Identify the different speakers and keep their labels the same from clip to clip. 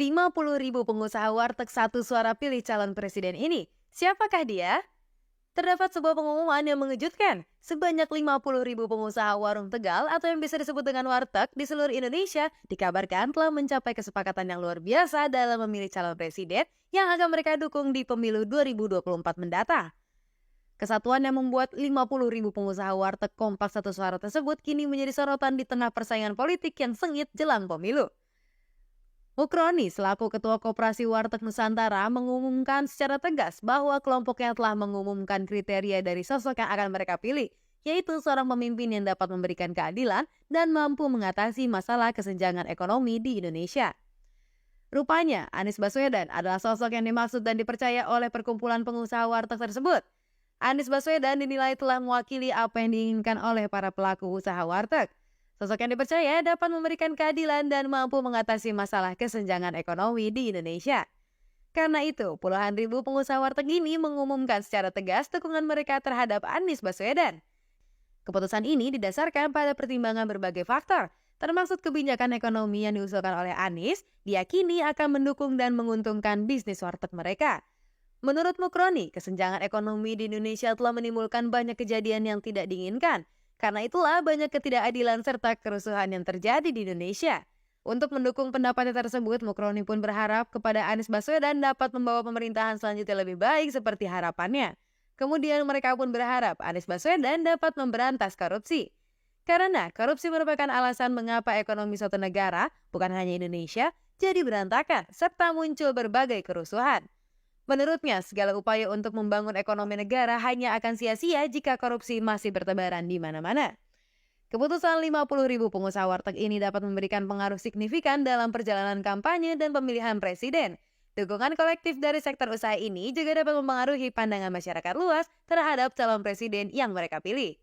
Speaker 1: 50.000 pengusaha warteg satu suara pilih calon presiden ini. Siapakah dia? Terdapat sebuah pengumuman yang mengejutkan. Sebanyak 50.000 pengusaha warung Tegal atau yang bisa disebut dengan warteg di seluruh Indonesia dikabarkan telah mencapai kesepakatan yang luar biasa dalam memilih calon presiden yang akan mereka dukung di pemilu 2024 mendatang. Kesatuan yang membuat 50.000 pengusaha warteg kompak satu suara tersebut kini menjadi sorotan di tengah persaingan politik yang sengit jelang pemilu. Mukroni selaku Ketua Koperasi Warteg Nusantara mengumumkan secara tegas bahwa kelompoknya telah mengumumkan kriteria dari sosok yang akan mereka pilih, yaitu seorang pemimpin yang dapat memberikan keadilan dan mampu mengatasi masalah kesenjangan ekonomi di Indonesia. Rupanya, Anies Baswedan adalah sosok yang dimaksud dan dipercaya oleh perkumpulan pengusaha warteg tersebut. Anies Baswedan dinilai telah mewakili apa yang diinginkan oleh para pelaku usaha warteg. Sosok yang dipercaya dapat memberikan keadilan dan mampu mengatasi masalah kesenjangan ekonomi di Indonesia. Karena itu, puluhan ribu pengusaha warteg ini mengumumkan secara tegas dukungan mereka terhadap Anies Baswedan. Keputusan ini didasarkan pada pertimbangan berbagai faktor, termasuk kebijakan ekonomi yang diusulkan oleh Anies, diyakini akan mendukung dan menguntungkan bisnis warteg mereka. Menurut Mukroni, kesenjangan ekonomi di Indonesia telah menimbulkan banyak kejadian yang tidak diinginkan. Karena itulah banyak ketidakadilan serta kerusuhan yang terjadi di Indonesia. Untuk mendukung pendapatnya tersebut, Mukroni pun berharap kepada Anies Baswedan dapat membawa pemerintahan selanjutnya lebih baik seperti harapannya. Kemudian mereka pun berharap Anies Baswedan dapat memberantas korupsi. Karena korupsi merupakan alasan mengapa ekonomi suatu negara, bukan hanya Indonesia, jadi berantakan serta muncul berbagai kerusuhan. Menurutnya, segala upaya untuk membangun ekonomi negara hanya akan sia-sia jika korupsi masih bertebaran di mana-mana. Keputusan 50.000 pengusaha warteg ini dapat memberikan pengaruh signifikan dalam perjalanan kampanye dan pemilihan presiden. Dukungan kolektif dari sektor usaha ini juga dapat mempengaruhi pandangan masyarakat luas terhadap calon presiden yang mereka pilih.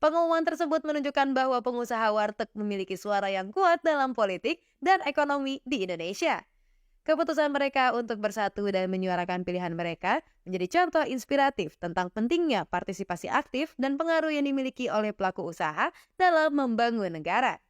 Speaker 1: Pengumuman tersebut menunjukkan bahwa pengusaha warteg memiliki suara yang kuat dalam politik dan ekonomi di Indonesia. Keputusan mereka untuk bersatu dan menyuarakan pilihan mereka menjadi contoh inspiratif tentang pentingnya partisipasi aktif dan pengaruh yang dimiliki oleh pelaku usaha dalam membangun negara.